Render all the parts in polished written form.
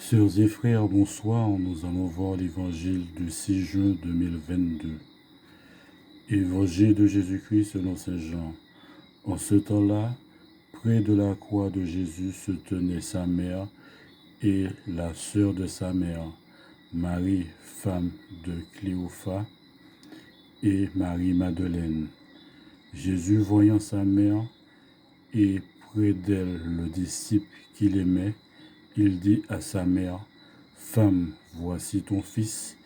Sœurs et frères, bonsoir. Nous allons voir l'évangile du 6 juin 2022. Évangile de Jésus-Christ selon Saint Jean. En ce temps-là, près de la croix de Jésus se tenait sa mère et la sœur de sa mère, Marie, femme de Cléophas, et Marie-Madeleine. Jésus, voyant sa mère et près d'elle le disciple qu'il aimait, il dit à sa mère, « Femme, voici ton fils. »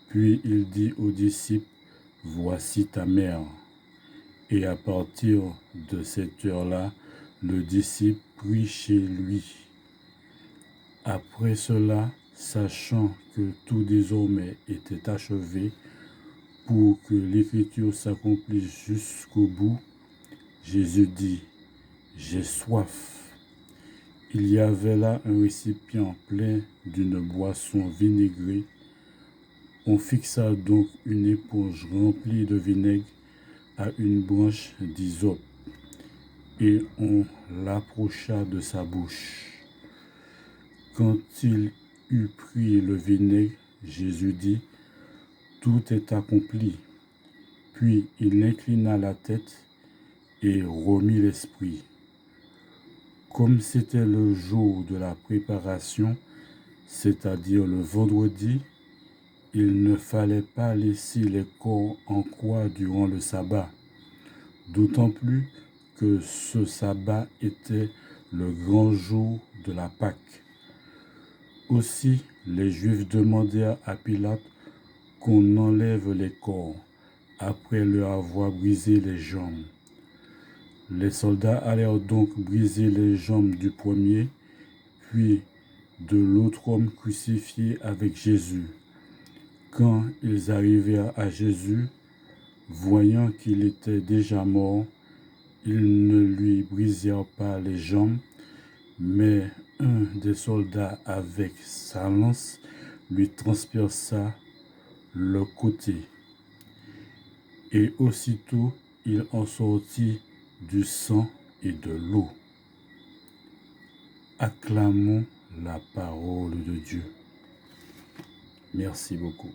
Puis il dit au disciple, « Voici ta mère. » Et à partir de cette heure-là, le disciple prit chez lui. Après cela, sachant que tout désormais était achevé, pour que l'écriture s'accomplisse jusqu'au bout, Jésus dit, « J'ai soif. » Il y avait là un récipient plein d'une boisson vinaigrée. On fixa donc une éponge remplie de vinaigre à une branche d'hysope et on l'approcha de sa bouche. Quand il eut pris le vinaigre, Jésus dit, « Tout est accompli. » Puis il inclina la tête et remit l'esprit. Comme c'était le jour de la préparation, c'est-à-dire le vendredi, il ne fallait pas laisser les corps en croix durant le sabbat, d'autant plus que ce sabbat était le grand jour de la Pâque. Aussi, les Juifs demandèrent à Pilate qu'on enlève les corps, après leur avoir brisé les jambes. Les soldats allèrent donc briser les jambes du premier, puis de l'autre homme crucifié avec Jésus. Quand ils arrivèrent à Jésus, voyant qu'il était déjà mort, ils ne lui brisèrent pas les jambes, mais un des soldats avec sa lance lui transperça le côté. Et aussitôt il en sortit du sang et de l'eau. Acclamons la parole de Dieu. Merci beaucoup.